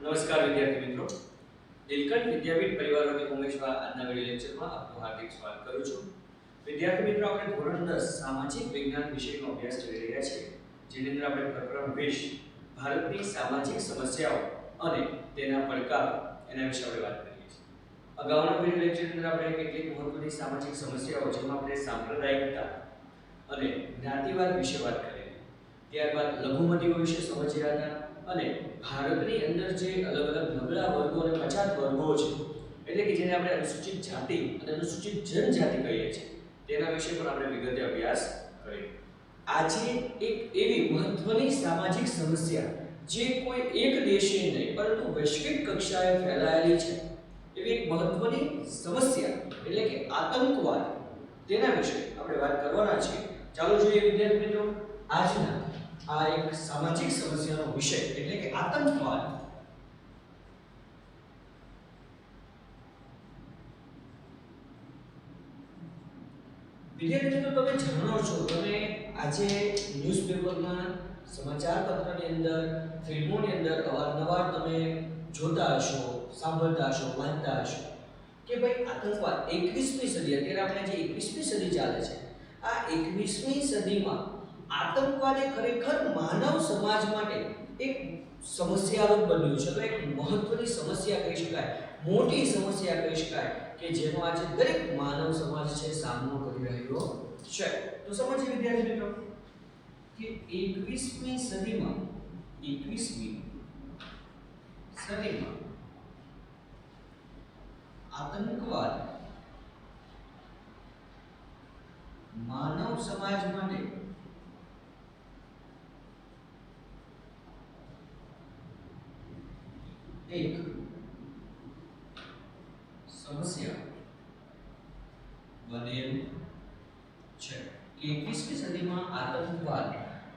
નમસ્કાર વિદ્યાર્થી મિત્રો, દિલકંઠ વિદ્યાપીઠ પરિવારોની ઉમેશમાં આજના વિડિયો લેક્ચરમાં આપનું હાર્દિક સ્વાગત કરું છું. વિદ્યાર્થી મિત્રો, આપણે ધોરણ 10 સામાજિક વિજ્ઞાન વિષયનો અભ્યાસ કરી રહ્યા છીએ, જેની અંદર આપણે પ્રકરણ 20 ભારતની સામાજિક સમસ્યાઓ અને તેના પડકારો એના વિશે આપણે વાત કરીએ છીએ. અગાઉના વિડિયો લેક્ચરની અંદર આપણે કેટલીક મહત્વની સામાજિક સમસ્યાઓ જેમાં આપણે સાંપ્રદાયિકતા અને જ્ઞાતિવાદ વિશે વાત કરી. ત્યારબાદ લઘુમતીઓ વિશે સમજ્યા હતા અને ભારતની અંદર જે અલગ અલગ નબળા વર્ગો અને પછાત વર્ગો છે, એટલે કે જેને આપણે અનુસૂચિત જાતિ અને અનુસૂચિત જનજાતિ કહીએ છીએ, તેના વિશે પણ આપણે વિગતે અભ્યાસ કરીએ. આજે એક એવી મહત્વની સામાજિક સમસ્યા જે કોઈ એક દેશે નહીં પરંતુ વૈશ્વિક કક્ષાએ ફેલાયેલી છે, એવી એક મહત્વની સમસ્યા એટલે કે આતંકવાદ, તેના વિશે આપણે વાત કરવાના છીએ. ચાલો જોઈએ વિદ્યાર્થી મિત્રો, આજના આ એક સામાજિક સમસ્યાનો વિષય એટલે કે આતંકવાદ. વિદ્યાર્થી મિત્રો, તમે જાણો છો, તમે આજે ન્યૂઝપેપરમાં, સમાચાર પત્રની અંદર, ફિલ્મોની અંદર અવારનવાર તમે જોતા હશો, સાંભળતા હશો, વાંચતા હશો કે ભાઈ આતંકવાદ 21મી સદી, અત્યારે આપણે જે 21મી સદી ચાલે છે, આ 21મી સદીમાં આતંકવાદ એ ખરેખર માનવ સમાજ માટે એક સમસ્યારૂપ બન્યું છે. તો એક મહત્વની સમસ્યા કહી શકાય, મોટી સમસ્યા કહી શકાય કે જેનો આજે દરેક માનવ સમાજ છે સામનો કરી રહ્યો છે. તો સમજીએ વિદ્યાર્થી મિત્રો કે 21મી સદીમાં આતંકવાદ માનવ સમાજ માટે એક સમસ્યા બનેલ છે. 21મી સદીમાં આતંકવાદ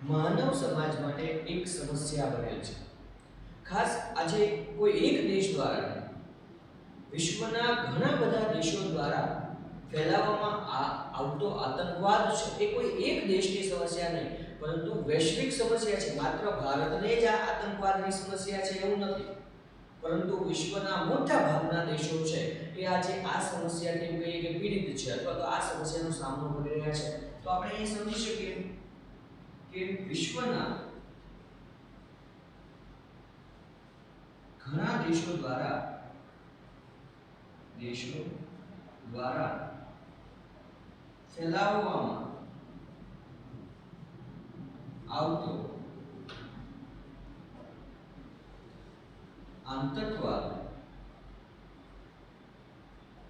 માનવ સમાજ માટે એક સમસ્યા બનેલ છે. ખાસ આજે કોઈ એક દેશ દ્વારા, વિશ્વના ઘણા બધા દેશો દ્વારા ફેલાવવામાં આવતો આતંકવાદ છે, એ કોઈ એક દેશની સમસ્યા નહીં પરંતુ વૈશ્વિક સમસ્યા છે. માત્ર ભારતને જ આ આતંકવાદની સમસ્યા છે એવું નથી, પરંતુ વિશ્વના મોટા ભાગના દેશો છે એ આજે આ સમસ્યાથી કહીએ કે પીડિત છે અથવા તો આ સમસ્યાનો સામનો કરી રહ્યા છે. તો આપણે એ સમજી શકીએ કે વિશ્વના ઘણા દેશો દ્વારા ફેલાવવામાં આવતો આતંકવાદ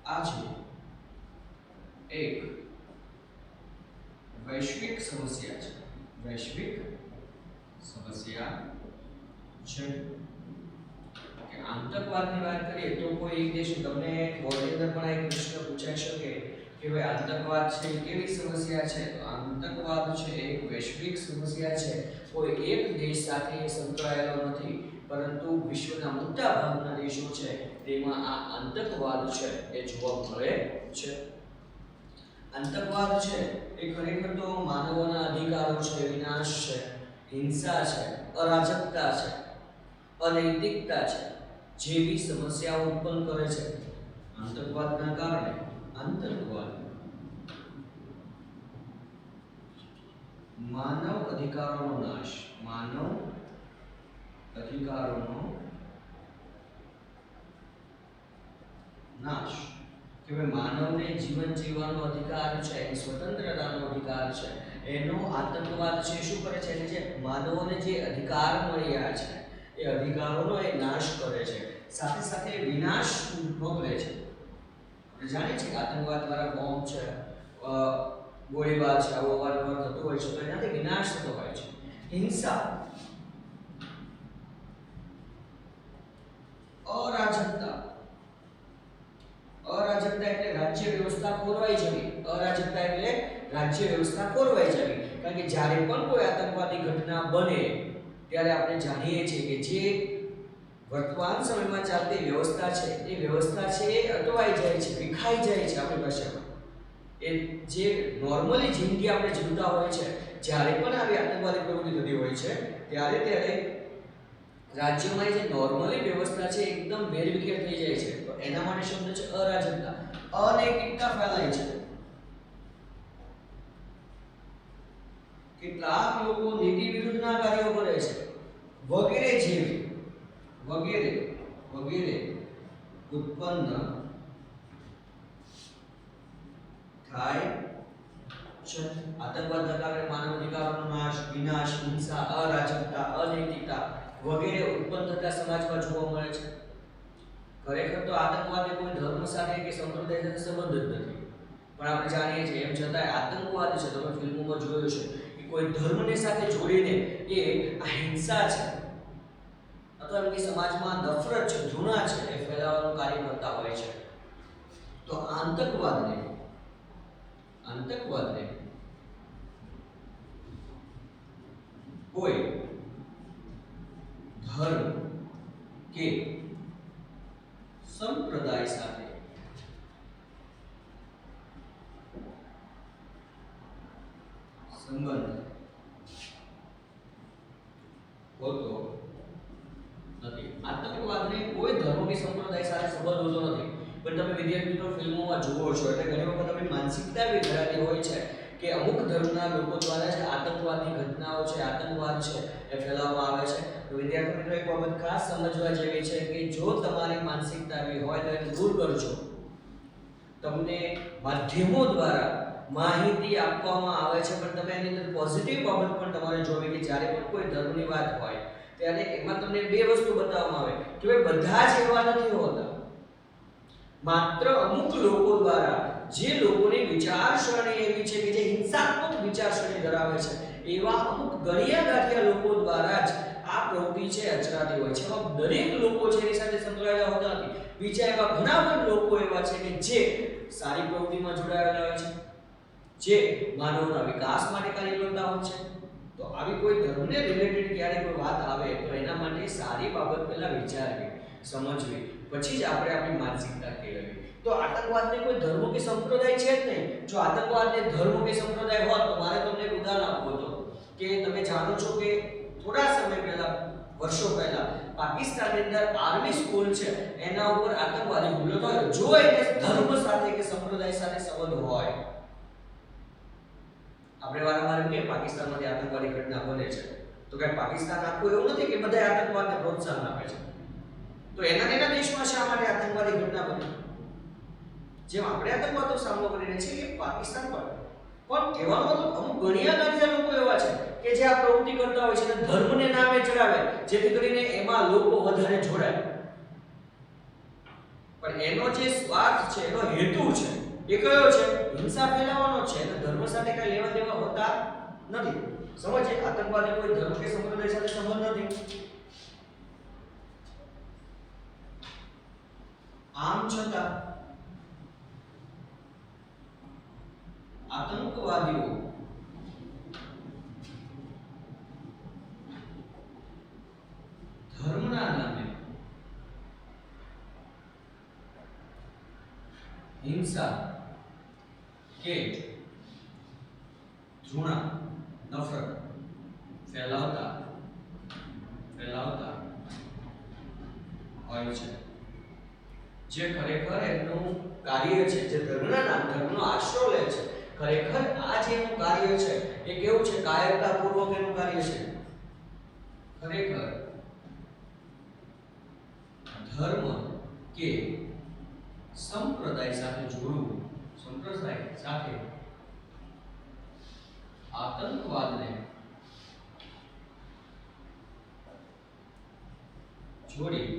આજે એક વૈશ્વિક સમસ્યા છે. કે આતંકવાદની વાત કરીએ તો કોઈ એક દેશ, તમને બોર્ડની અંદર પણ એક પ્રશ્ન પૂછાઈ શકે કે ભાઈ આતંકવાદ છે કેવી સમસ્યા છે? તો આતંકવાદ છે એક વૈશ્વિક સમસ્યા છે, કોઈ એક દેશ સાથે સંકળાયેલો નથી પરંતુ વિશ્વના મોટા ભાગના દેશો છે તેમાં આ આતંકવાદ છે એ જોવા મળે છે. આતંકવાદ છે એ ખરેખર તો માનવોના અધિકારો છે, વિનાશ છે, હિંસા છે, અરાજકતા છે, અનૈતિકતા છે જેવી સમસ્યાઓ ઉત્પન્ન કરે છે. આતંકવાદના કારણે માનવ અધિકારોનો નાશ, કે ભાઈ માનવને જીવન જીવવાનો અધિકાર છે, સ્વતંત્રતાનો અધિકાર છે, એનો આતંકવાદ છે શું કરે છે? એને જે માનવોને જે અધિકાર મળ્યા છે એ અધિકારોનો એ નાશ કરે છે, સાથે સાથે વિનાશ ભોગવે છે. આપણે જાણીએ છીએ કે આતંકવાદ દ્વારા બોમ્બ છે, ગોળીબાર છે, આવો અવારનવાર થતો હોય છે, તો એનાથી વિનાશ થતો હોય છે. હિંસા, અરાજકતા એટલે રાજ્ય વ્યવસ્થા ખોરવાઈ જવી. અરાજકતા એટલે રાજ્ય વ્યવસ્થા ખોરવાઈ જવી. કારણ કે જ્યારે પણ કોઈ આતંકવાદી ઘટના બને ત્યારે આપણે જાણીએ છીએ કે જે વર્તમાન સમયમાં ચાલતી વ્યવસ્થા છે એ વ્યવસ્થા છે એ અટવાઈ જાય છે, વિખાઈ જાય છે. આપણી ભાષામાં એ જે નોર્મલી જિંદગી આપણે જીવતા હોય છે, જ્યારે પણ આવી આતંકવાદી પ્રવૃત્તિ થતી હોય છે ત્યારે રાજ્યમાં જે નોર્મલી વ્યવસ્થા છે એકદમ વેરવિખેર થઈ જાય છે, તો એના માટે શબ્દ છે અરાજકતા. અનૈતિકતા ફેલાય છે. કેટલાક લોકો નીતિ વિરુદ્ધના કાર્યો કરે છે વગેરે જેવી વગેરે વગેરે ઉત્પન્ન થાય છે. આતંકવાદના કારણે માનવ અધિકારોનો નાશ, વિનાશ, હિંસા, અરાજકતા, અનૈતિકતા વગેરે ઉત્પન્ન થતા સમાજમાં જોવા મળે છે. ખરેખર તો આતંકવાદ એ કોઈ ધર્મ સાથે કે સંપ્રદાય સાથે સંબંધ જ નથી, પણ આપણે જાણીએ છીએ એમ છતાંય આતંકવાદ છે, તમે ફિલ્મોમાં જોયું છે કે કોઈ ધર્મને સાથે જોડીને એ આ હિંસા છે અથવા એમની સમાજમાં નફરત છે, ઘૃણા છે એ ફેલાવવાનું કાર્ય કરતા હોય છે. તો આતંકવાદને કોઈ ધર્મ કે સંપ્રદાય સાથે સંબંધ હોતો નથી. આતંકવાદને કોઈ ધર્મ કે સંપ્રદાય સાથે સંબંધ હોતો નથી. પણ તમે વિદ્યાર્થી મિત્રો ફિલ્મોમાં જુઓ છો એટલે ઘણી વખત આપણી માનસિકતા એવી ધરાતી હોય છે કે અમુક ધર્મના લોકો દ્વારા જે આતંકવાદની ઘટનાઓ છે, આતંકવાદ છે એ ફેલાવવામાં આવે છે. તો વિદ્યાર્થી મિત્રો એક બાબત ખાસ સમજવા જેવી છે કે જો તમારી માનસિકતા એવી હોય તો એને દૂર કરજો. તમને માધ્યમો દ્વારા માહિતી આપવામાં આવે છે, પણ તમે એની અંદર પોઝિટિવ બાબત પણ તમારે જોવી કે જ્યારે પણ કોઈ ધર્મની વાત હોય ત્યારે એમાં તમને બે વસ્તુ બતાવવામાં આવે કે ભાઈ બધા જ એવા નથી હોતા. માત્ર અમુક લોકો દ્વારા, જે લોકોની વિચારસરણી એવી છે કે જે હિંસાત્મક વિચારસરણી ધરાવે છે, એવા અમુક ગણ્યા ગાંઠિયા લોકો દ્વારા જ આ પ્રવૃત્તિ છે અચરાતી હોય છે. એવા દરેક લોકો છે એની સાથે સંકળાયેલા હોતા નથી. બીજા એવા ઘણા બધા લોકો એવા છે કે જે સારી પ્રવૃત્તિમાં જોડાયેલા હોય છે, જે માનવના વિકાસ માટે કાર્ય કરતા હોય છે. તો આવી કોઈ ધર્મને રિલેટેડ ક્યારે કોઈ વાત આવે તો એના માટે સારી બાબત પહેલા વિચારવી, સમજવી, પછી જ આપણે આપણી માનસિકતા કેળવવી. તો આતંકવાદને કોઈ ધર્મ કે સંપ્રદાય છે જ નહીં. જો આતંકવાદને ધર્મ કે સંપ્રદાય હોત તો મારે તમને એક ઉદાહરણ આપવું હતું કે તમે જાણો છો કે થોડા સમય પહેલા, વર્ષો પહેલા પાકિસ્તાનની અંદર આર્મી સ્કૂલ છે એના ઉપર આતંકવાદી હુમલો થયો. જો એને ધર્મ સાથે કે સંપ્રદાય સાથે સંબંધ હોય, આપણે વારંવાર કે પાકિસ્તાનમાંથી આતંકવાદી ઘટના બને છે, તો કે પાકિસ્તાન આખું એવું નથી કે બધા આતંકવાદને પ્રોત્સાહન આપે છે. તો એના દેશમાં શા માટે આતંકવાદી ઘટના બની? જેમ આપણે આતંકવાદનો સામનો કરી રહ્યા છીએ કે પાકિસ્તાન પણ કહેવાનો મતલબ અમુક ગણ્યા ગાંઠિયા લોકો એવા છે કે જે આ પ્રવૃત્તિ કરતા હોય છે અને ધર્મને નામે ચડાવે જેથી કરીને એમાં લોકો વધારે જોડાય. પણ એનો જે સ્વાર્થ છે, એનો હેતુ છે એ કયો છે? હિંસા ફેલાવવાનો છે અને ધર્મ સાથે કઈ લેવા દેવા હોતા નથી. સમજે, આતંકવાદી કોઈ ધર્મ કે સંપ્રદાય સાથે સંબંધ નથી. આમ છતાં આતંકવાદીઓ ધર્મના નામે હિંસા કે ઘૃણા, નફરત ફેલાવતા હોય છે. જે ખરેખર એમનું કાર્ય છે, જે ધર્મનો આશરો લે છે, ખરેખર આ જે એનું કાર્ય છે એ કેવું છે? કાયરતાપૂર્વક એનું કાર્ય છે. ખરેખર ધર્મ કે સંપ્રદાય સાથે જોડવું, સંપ્રદાય સાથે આતંકવાદને જોડી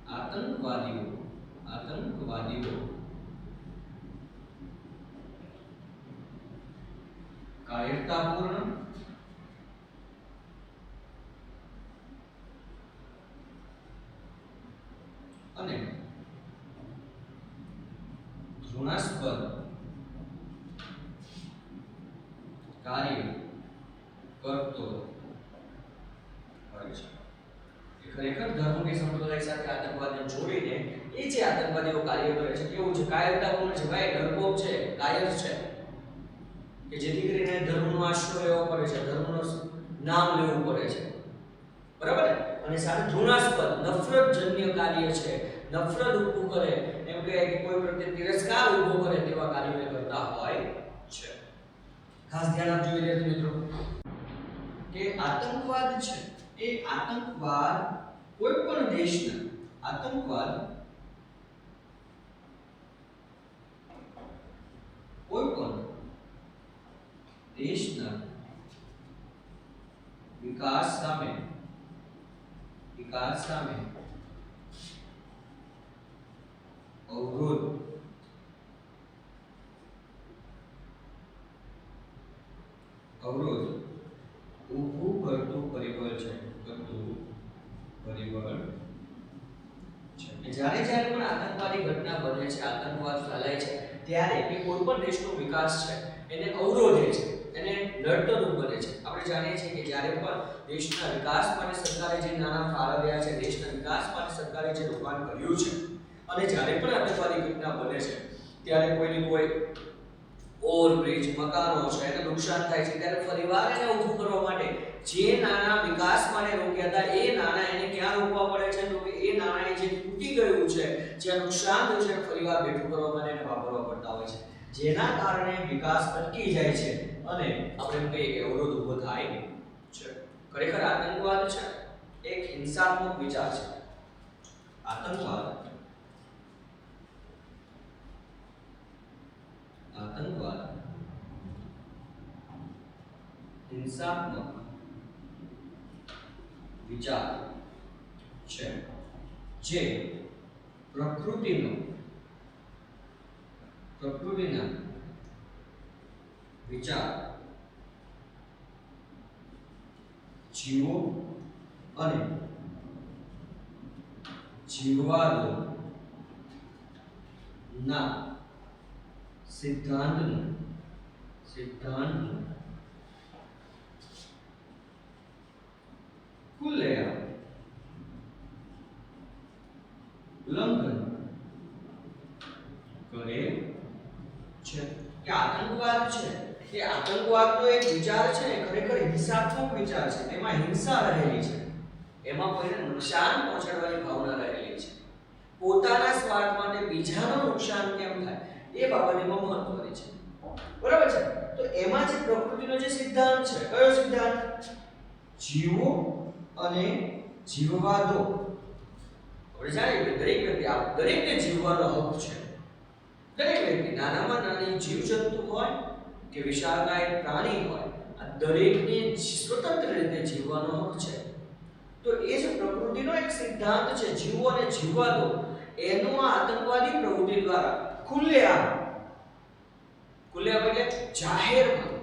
આતંકવાદીઓ કાયરતાપૂર્ણ અને ઘૃણાસ્પદ કાર્ય કરતો હોય છે. ખરેખર ધર્મ કે સંપ્રદાય સાથે આતંકવાદને જોડીને એ જે આતંકવાદીઓ કાર્ય કરે છે કેવું છે? કાયરતાપૂર્ણ છે, ભાઈ ડરપોક છે, કાયર છે કે જેથી કરીને ધર્મનો આશ્રય લેવો પડે છે, ધર્મનું નામ લેવું પડે છે. બરાબર ને? અને સાથે ઘૃણાસ્પદ નફરતજન્ય કાર્ય છે, નફરત ઊભું કરે, એમ કે કોઈ પ્રત્યે તિરસ્કાર ઊભો કરે તેવા કાર્યો કરતા હોય છે. ખાસ ધ્યાન આપજો વિદ્યાર્થી મિત્રો કે આતંકવાદ છે એ આતંકવાદ કોઈ પણ દેશના આતંકવાદ કોઈ પણ દેશના વિકાસ સામે અવરોધ ઊભું કરતું પરિબળ છે. જ્યારે જ્યારે પણ આતંકવાદી ઘટના બને છે, આતંકવાદ ફેલાય છે, ત્યારે એ કોઈ પણ દેશનો વિકાસ છે એને અવરોધે છે, એને નડતરરૂપ બને છે. આપણે જાણીએ છીએ કે જ્યારે પણ દેશના વિકાસ માટે સરકારે જે નાણાં ફાળવ્યા છે, દેશના વિકાસ માટે સરકારે જે રોકાણ કર્યું છે, અને જ્યારે પણ આતંકવાદી ઘટના બને છે ત્યારે કોઈની કોઈ ઓવરબ્રિજ, મકાનો છે એને નુકસાન થાય છે, ત્યારે ફરીવાર એને ઊભું કરવા માટે જે નાણાં વિકાસ માટે રોક્યા હતા એ નાણાં એને ક્યાં રોકવા પડે છે? તો કે એ નાણાં જે તૂટી ગયું છે, જે નુકસાન થયું છે, ફરીવાર ભેગું કરવા માટે એને વાપરવા પડતા હોય છે, જેના કારણે વિકાસ અટકી જાય છે અને આપણે એમ કહીએ કે અવરોધ ઊભો થાય છે. ખરેખર આતંકવાદ છે એક હિંસાત્મક વિચાર છે. આતંકવાદ હિંસાત્મક વિચાર છે જે પ્રકૃતિના વિચાર, જીવો અને જીવવાદો ના સિદ્ધાંતનું ખુલ્લેઆમ ઉલ્લંઘન કરે છે. કે આતંકવાદ છે એ આતંકવાદનો એક વિચાર છે ને ખરેખર હિંસાત્મક વિચાર છે. એમાં હિંસા રહેલી છે, એમાં કોઈને નુકસાન પહોંચાડવાની ભાવના રહેલી છે. પોતાના સ્વાર્થ માટે બીજાનું નુકસાન કેમ થાય એ બાબત એમાં મહત્વની છે. બરાબર છે? તો એમાં જે પ્રકૃતિનો જે સિદ્ધાંત છે, કયો સિદ્ધાંત? જીવો અને જીવવા દો. આપણે જાણીએ કે દરેકને જીવવાનો હક છે. દરેક વ્યક્તિ, નાનામાં નાની જીવજંતુ હોય કે વિશાળકાય પ્રાણી હોય, આ દરેકને સ્વતંત્ર રીતે જીવવાનો હક છે. તો એ જ પ્રકૃતિનો એક સિદ્ધાંત છે, જીવો અને જીવવા દો, એનો આ આતંકવાદી પ્રવૃત્તિ દ્વારા ખુલ્લેઆમ એટલે જાહેરમાં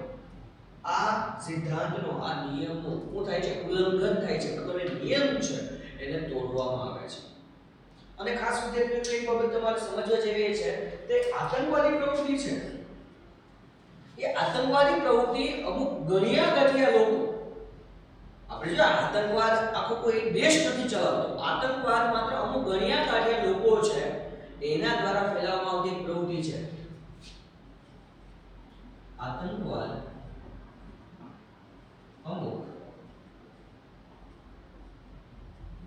આ સિદ્ધાંતનો, આ નિયમનો શું થાય છે? ઉલ્લંઘન થાય છે. મતલબ એ નિયમ છે એને તોડવામાં આવે છે. અને ખાસ વિદ્યાર્થીઓ એક બાબત તમારે સમજવા જેવી છે તે આતંકવાદી પ્રવૃત્તિ છે એ આતંકવાદી પ્રવૃત્તિ અમુક ગણ્યા ગાંઠિયા લોકો, આપણે જો આતંકવાદ આખો કોઈ દેશ નથી ચલાવતો, આતંકવાદ માત્ર અમુક ગણ્યા ગાંઠિયા લોકો છે એના દ્વારા ફેલાવવામાં આવતી એક પ્રવૃત્તિ છે. આતંકવાદ અમુક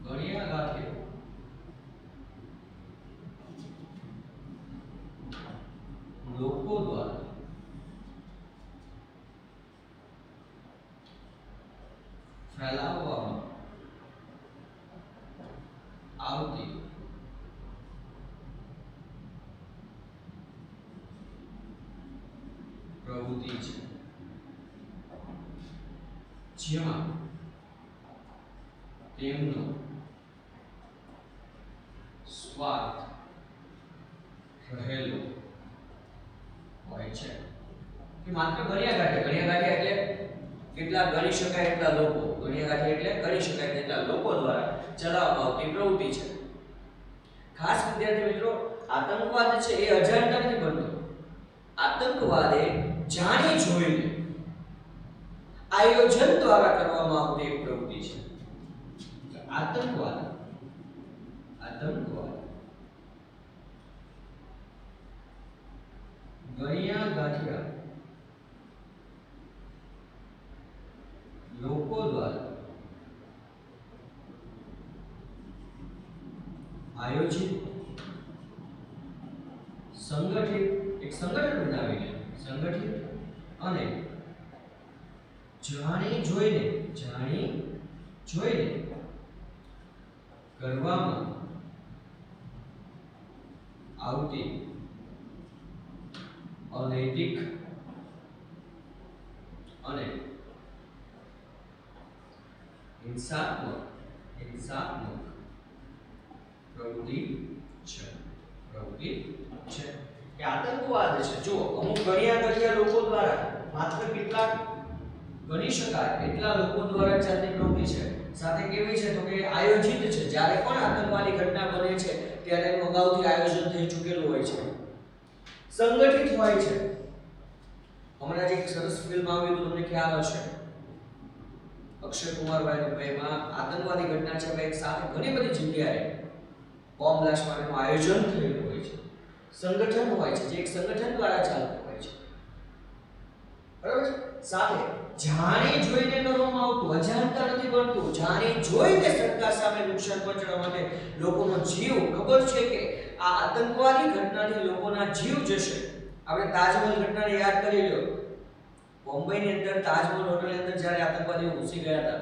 ગણ્યા ગાંઠિયા લોકો દ્વારા ફેલાવવામાં આવતી પ્રવૃત્તિ છે, જેમાં તેમનો સ્વાર્થ રહેલો હોય છે. કે માત્ર ગણ્યા ગાંઠિયા એટલે કેટલા ગણી શકાય એટલા લોકો, ગણ્યા ગાંઠિયા એટલે ગણી શકાય તેટલા લોકો દ્વારા ચલાવવામાં આવતી પ્રવૃત્તિ છે. ખાસ વિદ્યાર્થી મિત્રો, આતંકવાદ છે એ અજાણતા નથી બનતો. આતંકવાદ એ જાણી જોઈને આયોજન દ્વારા કરવામાં આવતી એક પ્રવૃત્તિ છે. આતંકવાદ ગણ્યા ગાંઠિયા લોકો દ્વારા આયોજિત સંગઠિત એક સંગઠન બનાવીને સંગઠિત અને જાણી જોઈને કરવામાં આવતી અનૈતિક અને હિંસાત્મક પ્રવૃત્તિ છે કે આતંકવાદ છે જો અમુક ગણ્યા લોકો દ્વારા માત્ર કેટલાક ગણી શકાય એટલા લોકો દ્વારા ચાલતી પ્રવૃત્તિ છે સાથે કેવી છે તો કે આયોજિત છે જ્યારે પણ આતંકવાદી ઘટના બને છે ત્યારે એનું અગાઉથી આયોજન થઈ ચૂકેલું હોય છે સંગઠિત હોય છે હમણાં જે એક સરસ ફિલ્મ આવી તો તમને ખ્યાલ હશે અક્ષય કુમારભાઈ ભાઈમાં આતંકવાદી ઘટના છે એક સાથે ઘણી બધી જગ્યાએ બોમ્બ બ્લાસ્ટ માટેનું આયોજન થયેલું હોય છે સંગઠન હોય છે જે એક સંગઠન દ્વારા ચાલતું હોય છે બરાબર સાથે જાણી જોઈને કરવામાં આવતું અજાણતા નથી બનતું જાણી જોઈને સરકાર સામે નુકસાન પહોંચાડવા માટે લોકોનો જીવ ખબર છે કે આ આતંકવાદી ઘટનાથી લોકોના જીવ જશે આપણે તાજમહલ ઘટનાને યાદ કરી લો બોમ્બેની અંદર તાજમહલ હોટલની અંદર જ્યારે આતંકવાદીઓ ઘૂસી ગયા હતા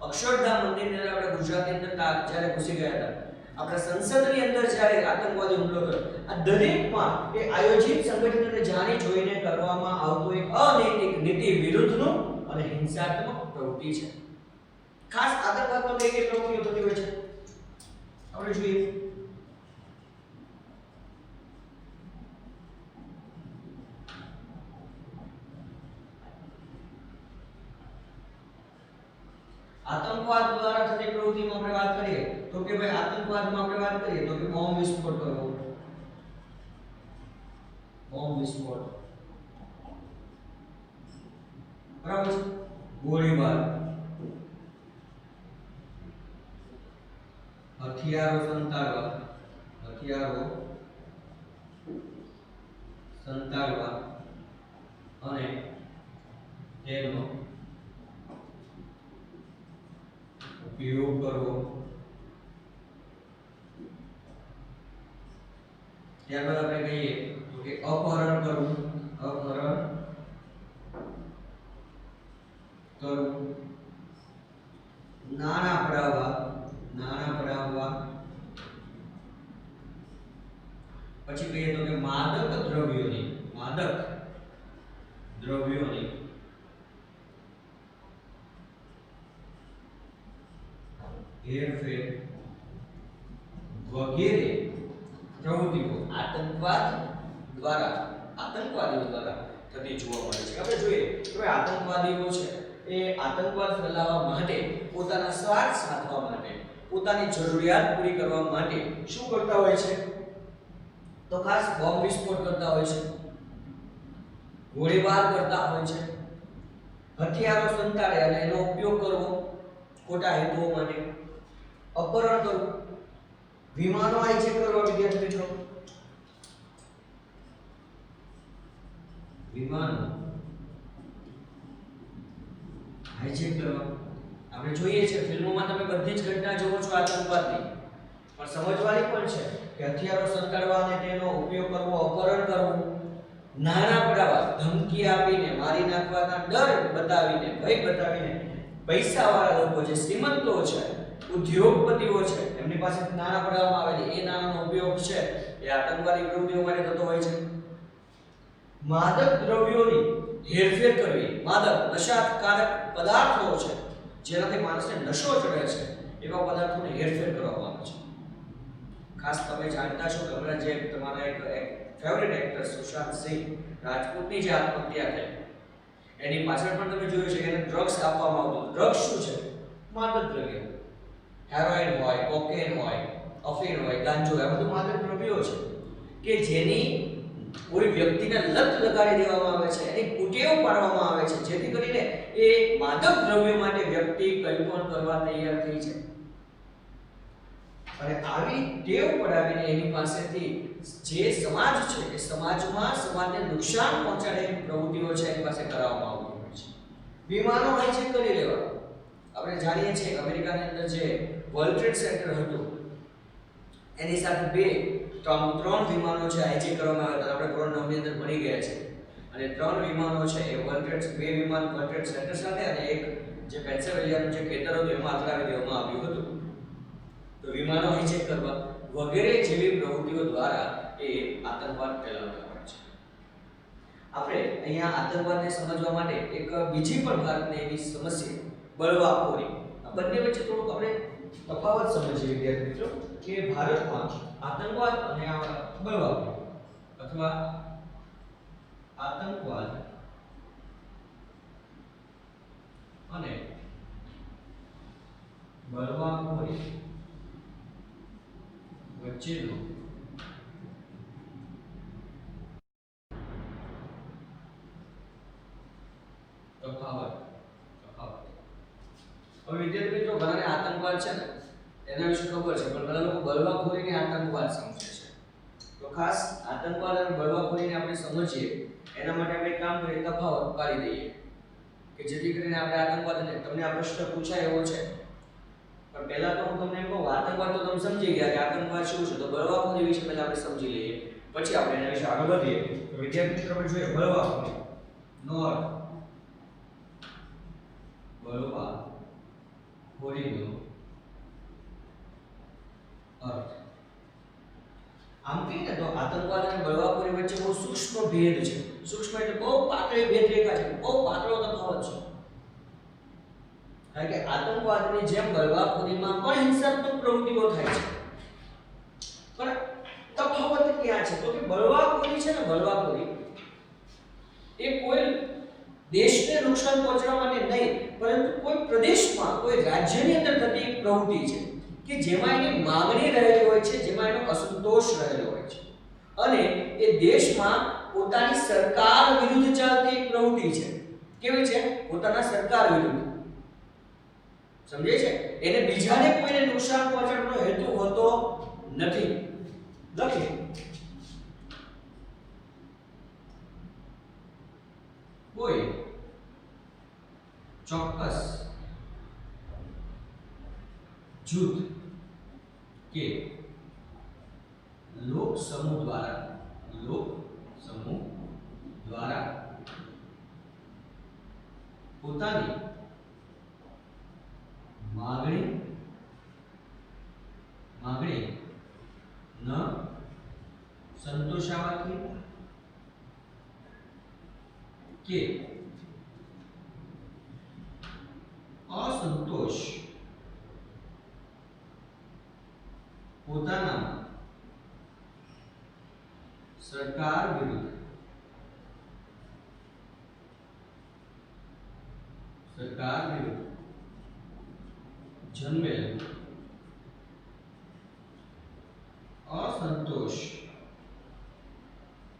અક્ષરધામ મંદિરની અંદર આપણે ગુજરાતની અંદર જ્યારે ઘૂસી ગયા હતા આપણા સંસદની અંદર જ્યારે આતંકવાદી હુમલો કર્યો આ દરેકમાં એ આયોજિત સંગઠિત અને જાણી જોઈને કરવામાં આવતું એક અનૈતિક નીતિ વિરુદ્ધનું અને હિંસાત્મક પ્રવૃત્તિ છે ખાસ આતંકવાદમાં કઈ કઈ પ્રવૃત્તિઓ થતી હોય છે આપણે જોઈએ આતંકવાદ દ્વારા થતી પ્રવૃત્તિમાં આપણે વાત કરીએ તો કે ભાઈ આતંકવાદમાં આપણે વાત કરીએ તો કે બોમ્બ વિસ્ફોટ કરવો બોમ્બ વિસ્ફોટ બરાબર ગોળીબાર હથિયારો સંતાડવા અને તેનો ઉપયોગ કરવો ત્યારબાદ આપણે કહીએ તો કે અપહરણ કરવું નાણાં પડાવવા પછી કહીએ તો કે માદક દ્રવ્યોની હેરફેર વગેરે પ્રવૃત્તિઓ આતંકવાદીઓ દ્વારા થતી જોવા મળે છે આપણે જોઈએ કે આતંકવાદીઓ છે એ આતંકવાદ ફેલાવવા માટે પોતાના સ્વાર્થ સાધવા માટે પોતાની જરૂરિયાત પૂરી કરવા માટે શું કરતા હોય છે તો ખાસ બોમ્બ વિસ્ફોટ કરતા હોય છે ગોળીબાર કરતા હોય છે હથિયારો સંતાડે અને એનો ઉપયોગ કરવો ખોટા હેતુઓ માટે અપહરણ કરવું વિમાનો હાઈજેક કરવા વિદ્યાર્થી મિત્રો વિમાનો હાઈજેક કરવા આપણે જોઈએ છે ફિલ્મોમાં તમે બધી જ ઘટના જોવો છો આતંકવાદની પણ સમજવાની પણ છે કે હથિયારો સંતાડવા અને તેનો ઉપયોગ કરવો અપહરણ કરવું નાણાં પડાવવા ધમકી આપીને મારી નાખવાના ડર બતાવીને ભય બતાવીને પૈસાવાળા લોકો જે શ્રીમંતો છે ઉદ્યોગપતિઓ છે એમની પાસે નાણાં પડાવવામાં આવેલી એ નાણાંનો ઉપયોગ છે એ આતંકવાદી પ્રવૃત્તિઓ માટે થતો હોય છે માદક દ્રવ્યોની હેરફેર કરવી માદક નશાકારક પદાર્થો છે જેનાથી માણસને નશો ચડે છે એવા પદાર્થોની હેરફેર કરવામાં આવે છે ખાસ તમે જાણતા છો કે હમણાં જે તમારા એક ફેવરિટ એક્ટર સુશાંત સિંહ રાજપૂતની જે આત્મહત્યા થઈ એની પાછળ પણ તમે જોયું છે કે એને ડ્રગ્સ આપવામાં આવતું ડ્રગ્સ શું છે માદક દ્રવ્ય હેરોઇન હોય કોકેન હોય અફીણ હોય ગાંજો આ બધું માદક દ્રવ્યો છે કે જેની કોઈ વ્યક્તિને લત લગાડી દેવામાં આવે છે એની કુટેવ પાડવામાં આવે છે જેથી કરીને એ માદક દ્રવ્ય માટે વ્યક્તિ કંઈ પણ કરવા તૈયાર થઈ છે અને આવી ટેવ પડાવીને એની પાસેથી જે સમાજ છે એ સમાજમાં સમાજને નુકસાન પહોંચાડે એવી પ્રવૃત્તિઓ છે એની પાસે કરાવવામાં આવતી હોય છે વિમાનો હાઈજેક કરી લેવા આપણે જાણીએ છીએ કે અમેરિકાની અંદર જે વર્લ્ડ ટ્રેડ સેન્ટર હતું એની સાથે ત્રણ વિમાનો છે હાઈજેક કરવામાં આવ્યા હતા. આપણે ધોરણ 9 ની અંદર ભણી ગયા છે. અને 3 વિમાનો છે એ બે વિમાન વર્લ્ડ ટ્રેડ સેન્ટર સાથે અને એક જે પેન્સિલ્વેનિયાનું જે ખેતર હતું એમાં અથડાવી દેવામાં આવ્યું હતું. તો વિમાનો હાઈજેક કરવા વગેરે જેવી પ્રવૃત્તિઓ દ્વારા એ આતંકવાદ ફેલાવતા હોય છે. આપણે અહીંયા આતંકવાદને સમજવા માટે એક બીજી પણ ભારતની એવી સમસ્યા બળવાખોરી, આ બંને વચ્ચે થોડુંક આપણે તફાવત સમજીએ વિદ્યાર્થી મિત્રો કે ભારતમાં આતંકવાદ અને બળવાખોરી અથવા આતંકવાદ અને બળવાખોરી વચ્ચેનો તફાવત. હવે વિદ્યાર્થી મિત્રો ઘણાને આતંકવાદ છે ને એના વિશે ખબર છે, પણ ઘણા લોકો બળવાખોરીને આતંકવાદ સમજે છે. તો ખાસ આતંકવાદ અને બળવાખોરીને આપણે સમજીએ એના માટે આપણે કામ કરીએ, તફાવત પાડી દઈએ કે જેથી કરીને આપણે આતંકવાદ અને તમને આ પ્રશ્ન પૂછાય એવો છે. પણ પહેલા તો હું તમને એમ કહું, આતંકવાદ તો તમે સમજી ગયા કે આતંકવાદ શું છે, તો બળવાખોરી વિશે પહેલા આપણે સમજી લઈએ, પછી આપણે એના વિશે આગળ વધીએ. તો વિદ્યાર્થી મિત્રો આપણે જોઈએ બળવાખોરી નો અર્થ, બળવાખોરીનો અર્થ આમ કહીએ તો આતંકવાદ અને બળવાખોરી વચ્ચે બહુ સૂક્ષ્મ ભેદ છે. સૂક્ષ્મ એટલે બહુ પાતળી ભેદરેખા છે, બહુ પાતળો તફાવત છે. કારણ કે આતંકવાદની જેમ બળવાખોરીમાં પણ હિંસાત્મક પ્રવૃત્તિઓ થાય છે, પણ તફાવત ક્યાં છે? તો કે બળવાખોરી છે ને, બળવાખોરી એ કોઈ દેશને નુકસાન પહોંચાડવા માટે નહીં, પરંતુ કોઈ પ્રદેશમાં કોઈ રાજ્યની અંદર થતી પ્રવૃત્તિ છે કે જેમાં એની માંગણી રહેલી હોય છે, જેમાં એનો અસંતોષ રહેલો હોય છે અને એ દેશમાં પોતાની સરકાર વિરુદ્ધ ચાલતી એક પ્રવૃત્તિ છે. કેવી છે? પોતાના સરકાર વિરુદ્ધ. સમજે છે? એને બીજાને કોઈને નુકસાન પહોંચાડવાનો હેતુ હોતો નથી. લખી કોઈ ચોક્કસ જૂથ કે લોક સમૂહ દ્વારા પોતાની માંગણી ન સંતોષાવાથી કે અસંતોષ પોતાના સરકાર વિરુદ્ધ જન્મેલ અસંતોષ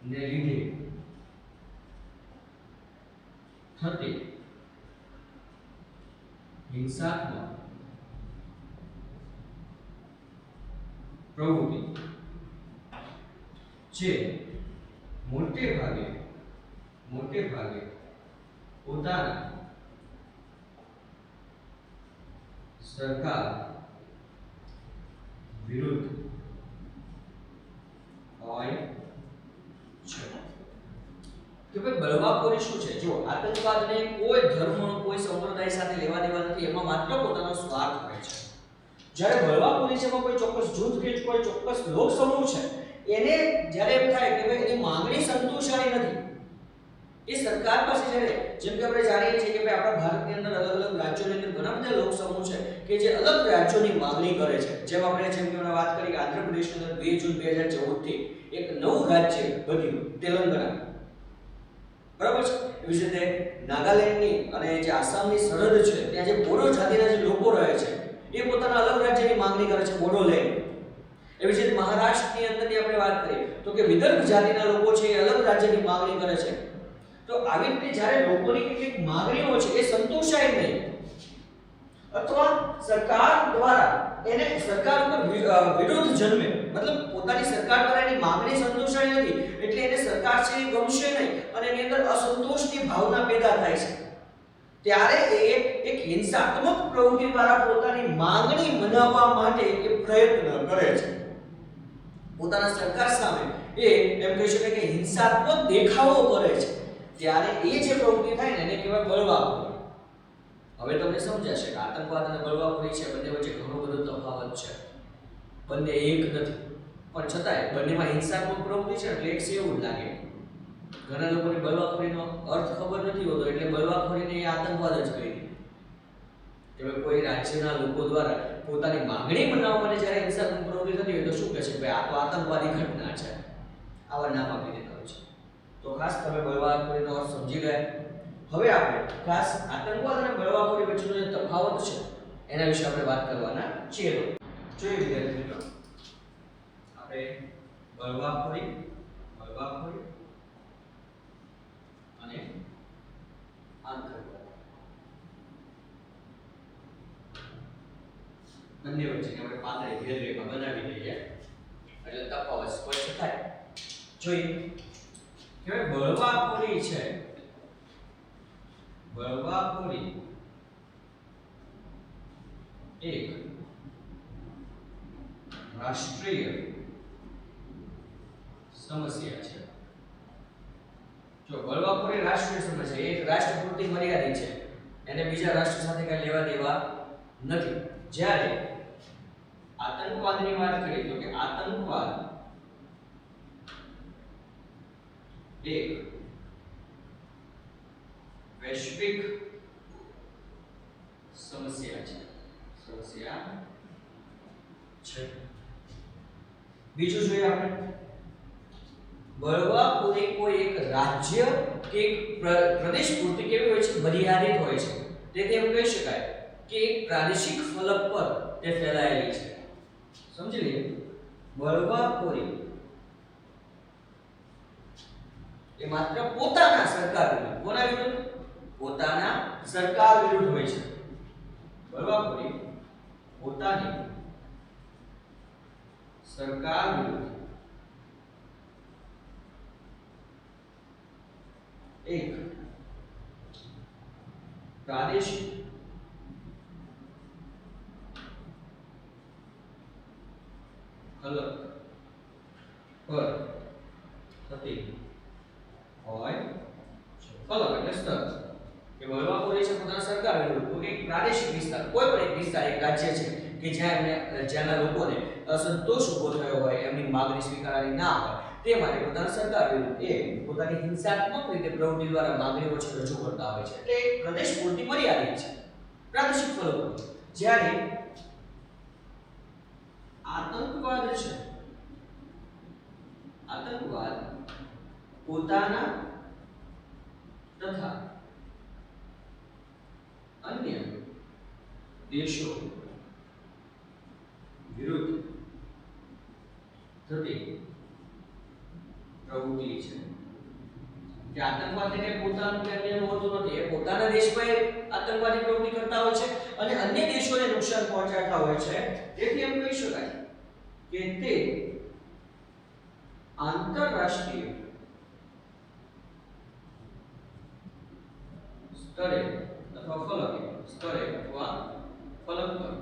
ને લીધે થતી હિંસાત્મક પ્રવૃત્તિ જે મોટે ભાગે પોતાના સરકાર વિરુદ્ધ હોય છે. કે ભાઈ બળવાખોરી શું છે? જો આતંકવાદને કોઈ ધર્મ, કોઈ સંપ્રદાય સાથે લેવા દેવા નથી, એમાં માત્ર પોતાનો સ્વાર્થ હોય છે. જ્યારે બળવાખોરી છે એમાં કોઈ ચોક્કસ જૂથ કે કોઈ ચોક્કસ લોક સમૂહ છે, એને જ્યારે એમ થાય કે ભાઈ એની માંગણી સંતોષાઈ નથી, એ સરકાર પાસે જ્યારે, જેમ કે આપણે જાણીએ છીએ કે ભાઈ આપણા ભારતની અંદર અલગ અલગ રાજ્યોની અંદર ઘણા બધા લોક સમૂહ છે કે જે અલગ રાજ્યોની માંગણી કરે છે. જેમ આપણે વાત કરી કે આંધ્રપ્રદેશની અંદર 2 જૂન 2014 થી એક નવું રાજ્ય બન્યું, તેલંગાણા. બરાબર છે? એવી રીતે નાગાલેન્ડની અને જે આસામની સરહદ છે ત્યાં જે બોડો જાતિના જે લોકો રહે છે એ પોતાના અલગ રાજ્યની માંગણી કરે છે, બોડોલેન્ડ. એવી રીતે મહારાષ્ટ્રની અંદરની આપણે વાત કરીએ તો કે વિદર્ભ જાતિના લોકો છે એ અલગ રાજ્યની માંગણી કરે છે. તો આવી રીતે જ્યારે લોકોની કેટલીક માંગણીઓ છે એ સંતોષાય નહીં અથવા સરકાર દ્વારા એને સરકાર ઉપર વિરોધ જન્મે, મતલબ પોતાની સરકાર દ્વારા એની માંગણી સંતોષાય નથી એટલે એને સરકાર છે એ ગમશે નહીં અને એની અંદર અસંતોષની ભાવના પેદા થાય છે. ત્યારે એ એક હિંસાત્મક પ્રવૃત્તિ દ્વારા પોતાની માંગણી મનાવવા માટે એ પ્રયત્ન કરે છે. પોતાના સરકાર સામે એ એમ કહી શકાય કે હિંસાત્મક દેખાવો કરે છે, ત્યારે એ જે પ્રવૃત્તિ થાય ને એને કહેવાય બળવાખોરી. હવે તમને સમજાશે કે આતંકવાદ અને બળવાખોરી છે બંને વચ્ચે ઘણો બધો તફાવત છે. બંને એક નથી, પણ છતાંય બંનેમાં હિંસાત્મક પ્રવૃત્તિ છે એટલે એક એવું જ લાગે. ઘણા લોકોને બળવાખોરીનો અર્થ ખબર નથી હોતો એટલે બળવાખોરીને એ આતંકવાદ જ કહી દે. કે કોઈ રાજ્યના લોકો દ્વારા પોતાની માંગણી મનાવવા માટે જ્યારે હિંસાત્મક પ્રવૃત્તિ થતી હોય તો શું કહે છે કે આ તો આતંકવાદી ઘટના છે, આવા નામ આપી દેતા હોય છે. તો ખાસ તમે બળવાખોરીનો અર્થ સમજી ગયા. હવે આપણે ખાસ આતંકવાદ અને બળવાખોરી વચ્ચેનો જે તફાવત છે એના વિશે આપણે વાત કરવાના છીએ. જોઈએ વિદ્યાર્થી મિત્રો, આપણે બળવાખોરી અને આતંકવાદ બંને વચ્ચે આપણે પાતળી ભેદરેખા બનાવી દઈએ એટલે તફાવત સ્પષ્ટ થાય. જોઈએ કે બળવાખોરી છે, બળવાખોરી એક રાષ્ટ્રીય સમસ્યા છે. જો બળવાખોરી રાષ્ટ્રીય સમસ્યા, એક રાષ્ટ્ર પૂરતી મર્યાદિત છે, એને બીજા રાષ્ટ્ર સાથે કઈ લેવા દેવા નથી. જ્યારે આતંકવાદની વાત કરીએ તો કે આતંકવાદ એક વૈશ્વિક સમસ્યા છે. બીજું જોઈએ આપણે, બળવાખોરી કોઈ એક રાજ્ય કે એક પ્રદેશ પૂરતી કેવી હોય છે, મર્યાદિત હોય છે. તેથી એમ કહી શકાય કે એક પ્રાદેશિક ફલક પર તે ફેલાયેલી છે. સમજી લઈએ, બળવાખોરી એ માત્ર પોતાના સરકાર વિરુદ્ધ, કોના વિરુદ્ધ? પોતાના સરકાર વિરુદ્ધ હોય છે. બળવાખોરી પોતાની સરકાર વિરુદ્ધ એક પ્રાદેશિક ફલક પર થતી હોય છે. ફલક એટલે સ્તર. કે બળવાખોરી છે પોતાના સરકાર વિરુદ્ધ કોઈ એક પ્રાદેશિક વિસ્તાર, કોઈ પણ એક વિસ્તાર, એક રાજ્ય છે કે જ્યાંના લોકોને અસંતોષ ઉભો થયો હોય, એમની માંગણી સ્વીકારાતી ના હોય, તે માટે પોતાના સરકાર વિરુદ્ધ એ પોતાની હિંસાત્મક રીતે પ્રવૃત્તિ દ્વારા માંગણીઓ છે રજૂ કરતા હોય છે. એટલે એક પ્રદેશ પૂરતી મર્યાદિત છે, પ્રાદેશિક ફલકો. જ્યારે આતંકવાદ છે, આતંકવાદ પોતાના તથા અન્ય દેશો વિરુદ્ધ થતી પ્રવૃત્તિ છે. કે આતંકવાદને પોતાનું કે અન્યનું હોતું નથી, એ પોતાના દેશમાં આતંકવાદી પ્રવૃત્તિ કરતા હોય છે અને અન્ય દેશોને નુકસાન પહોંચાડતા હોય છે. તેથી એમ કહી શકાય કે તે આંતરરાષ્ટ્રીય સ્તરે અથવા ફલક સ્તરે અથવા ફલક પર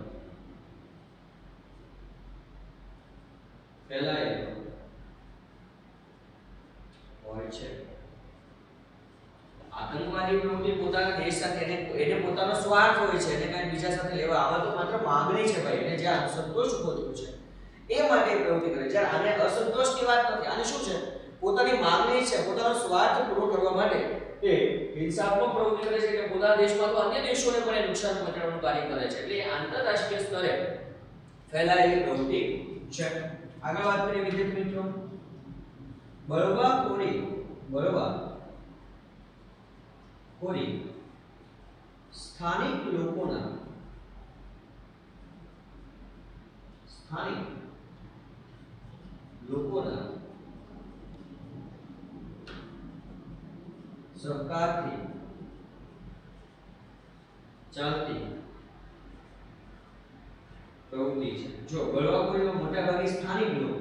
ફેલાયેલો હોય છે. આતંકવાદી પ્રવૃત્તિ પોતાના દેશ સાથે એને પોતાનો સ્વાર્થ હોય છે, એને કઈ બીજા સાથે લેવા આવા તો માત્ર માંગણી છે ભાઈ, એને જ્યાં સંતોષ ઉભો થયો છે એ માટે પ્રવૃત્તિ કરે. જ્યારે આને અસંતોષની વાત નથી, આને શું છે, પોતાની માંગણી છે, પોતાનો સ્વાર્થ પૂરો કરવા માટે એ હિંસાત્મક પ્રવૃત્તિ કરે છે. કે પોતાના દેશમાં તો અન્ય દેશોને પણ નુકસાન પહોંચાડવાનું કાર્ય કરે છે. એટલે આંતરરાષ્ટ્રીય સ્તરે ફેલાયેલી પ્રવૃત્તિ છે. આગળ વાત કરીએ વિદ્યાર્થી મિત્રો, બળવાખોરી સ્થાનિક લોકોના સરકારથી ચાલતી પ્રવૃત્તિ છે. જો બળવાખોરીમાં મોટાભાગે સ્થાનિક લોકો,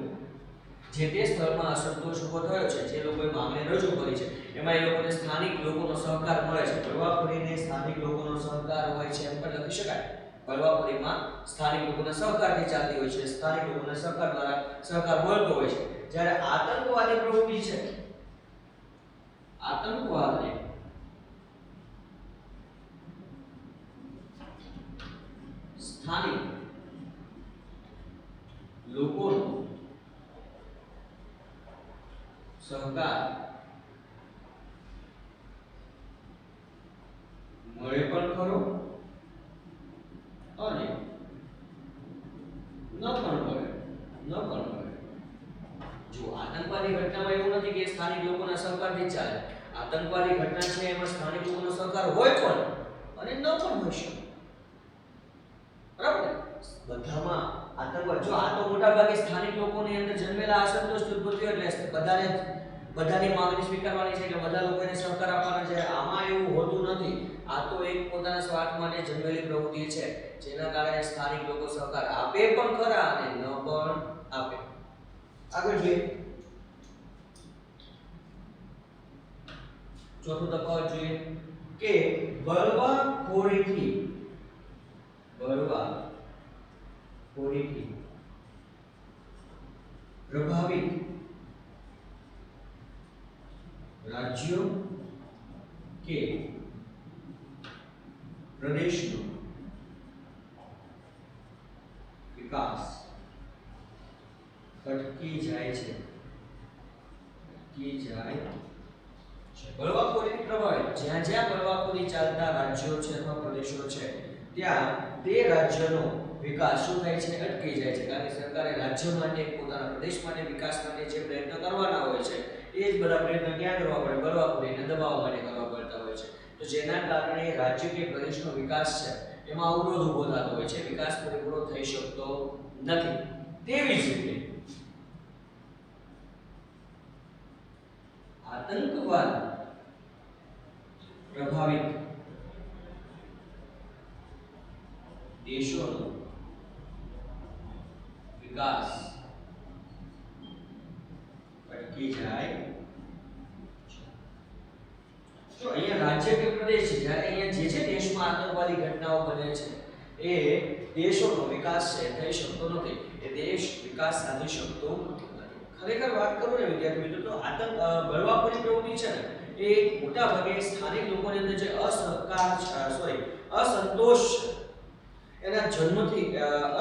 જે તે સ્થળમાં અસંતોષ ઉભો થયો છે, જે લોકોએ માંગણી રજૂ કરી છે, એમાં એ લોકોને સ્થાનિક લોકોનો સહકાર મળે છે. બળવાખોરીને સ્થાનિક લોકોનો સહકાર હોય છે એમ પણ લખી શકાય. બળવાખોરીમાં સ્થાનિક લોકોના સહકારથી ચાલતી હોય છે, સ્થાનિક લોકોના સહકાર દ્વારા સહકાર મળતો હોય છે. જ્યારે આતંકવાદી પ્રવૃત્તિ છે, આતંકવાદને સ્થાનિક લોકોનો સહકાર મળે પણ ખરો અને ન પણ મળે. જો આતંકવાદી ઘટનામાં એવું નથી કે સ્થાનિક લોકોના સહકારથી ચાલે. આતંકવાદી ઘટના છે એમાં સ્થાનિક લોકોનો સહકાર હોય પણ અને ન પણ હોય શકે. બરાબર? બધામાં આતંકવાદ જો આ તો મોટા ભાગે સ્થાનિક લોકોની અંદર જન્મેલા અસંતોષ ઉત્પત્તિ એટલે બધાની માંગણી સ્વીકારવાની છે એટલે બધા લોકોને સહકાર આપવાના છે. આમાં એવું હોતું નથી. આ તો એક પોતાના સ્વાર્થ માટે જન્મેલી પ્રવૃત્તિ છે જેના કારણે સ્થાનિક લોકો સહકાર આપે પણ ખરા અને ન પણ આપે. આગળ જોઈએ ચોથો તફાવત જોઈએ કે બળવાખોરીથી પ્રભાવિત રાજ્યો કે પ્રદેશનો વિકાસ અટકી જાય છે. બળવાખોરીથી પ્રભાવિત જ્યાં જ્યાં બળવાખોરી ચાલતા રાજ્યો છે અથવા પ્રદેશો છે ત્યાં તે રાજ્યનો વિકાસ શું થાય છે? અટકી જાય છે. કારણ કે સરકારે રાજ્ય માટે પોતાના પ્રદેશ માટે વિકાસ માટે જે પ્રયત્ન કરવાના હોય છે એ જ બધા પ્રયત્ન ક્યાં કરવા પડે? બળવાખોરીને દબાવવા માટે કરવા પડતા હોય છે. તો જેના કારણે રાજ્ય કે પ્રદેશનો વિકાસ છે એમાં અવરોધ ઊભો થતો હોય છે, વિકાસ પૂરેપૂરો થઈ શકતો નથી. તેવી જ રીતે આતંકવાદ પ્રભાવિત દેશોનો વિકાસ અટકી જાય. જો અહીંયા રાજ્ય કે પ્રદેશ છે જ્યારે અહીંયા જે દેશમાં આતંકવાદી ઘટનાઓ બને છે એ દેશોનો વિકાસ છે થઈ શકતો નથી. એ દેશ વિકાસ સાધી શકતો નથી. ખરેખર વાત કરું ને વિદ્યાર્થી મિત્રો તો બળવાખોરી પ્રવૃત્તિ છે ને એ મોટા ભાગે સ્થાનિક લોકોની અંદર જે અસંતોષ એના જન્મથી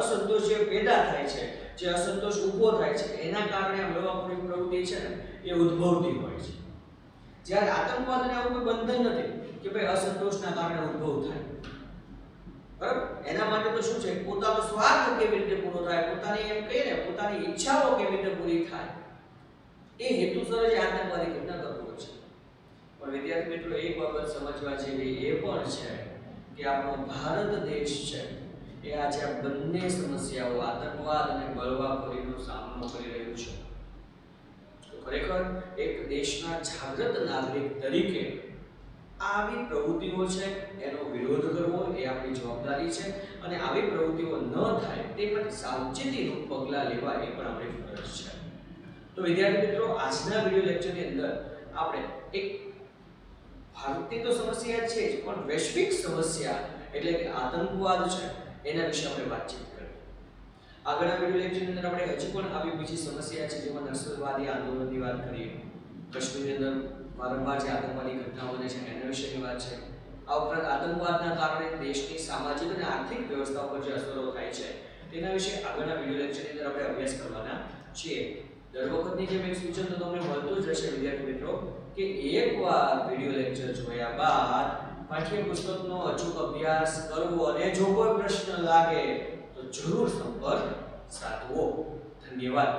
અસંતોષ જે પેદા થાય છે, જે અસંતોષ ઊભો થાય છે એના કારણે આ બળવાખોરી પ્રવૃત્તિ છે ને એ ઉદ્ભવતી હોય છે. જ્યારે આતંકવાદને આવું કોઈ બંધન નથી કે ભાઈ અસંતોષના કારણે ઉદ્ભવ થાય. બરાબર? એના માટે તો શું છે? પોતાનો સ્વાર્થ કેવી રીતે પૂરો થાય, પોતાની એમ કહીએ ને પોતાની ઈચ્છાઓ કેવી રીતે પૂરી થાય એ હેતુસર જ આતંકવાદી ઘટના કરતો હોય છે. પણ વિદ્યાર્થી મિત્રો એક બાબત સમજવા જેવી એ પણ છે કે આપણો ભારત દેશ છે એ આજે આ બંને સમસ્યાઓ આતંકવાદ અને બળવાખોરીનો સામનો કરી રહ્યું છે. તો ખરેખર એક દેશના જાગૃત નાગરિક તરીકે આવી પ્રવૃત્તિઓ છે એનો વિરોધ કરવો એ આપણી જવાબદારી છે અને આવી પ્રવૃત્તિઓ ન થાય તે માટે સાવચેતીનું પગલાં લેવા એ પણ આપણી ફરજ છે. તો વિદ્યાર્થી મિત્રો આજના વિડિયો લેક્ચરની અંદર આપણે એક ભારતની તો સમસ્યા છે જ પણ વૈશ્વિક સમસ્યા એટલે કે આતંકવાદ છે એના વિશે આપણે વાતચીત કરી. આગળના વિડિયો લેક્ચરની અંદર આપણે હજી પણ આવી બીજી સમસ્યા છે જેમાં નક્સલવાદી આંદોલનની વાત કરીએ, કાશ્મીરની અંદર વારંવાર જે આતંકવાદી ઘટનાઓ બને છે એના વિશેની વાત છે. આ ઉપરાંત આતંકવાદના કારણે દેશની સામાજિક અને આર્થિક વ્યવસ્થા પર જે અસરો થાય છે તેના વિશે આગળના વિડિયો લેક્ચરની અંદર આપણે અભ્યાસ કરવાના છીએ. દર વખતની જેમ એક સૂચન તો તમને મળતું જ રહેશે વિદ્યાર્થી મિત્રો કે એકવાર વિડિયો લેક્ચર જોયા બાદ પાઠ્યપુસ્તકનો અચૂક અભ્યાસ કરવો અને જો કોઈ પ્રશ્ન લાગે તો જરૂર સંપર્ક સાધવો. ધન્યવાદ.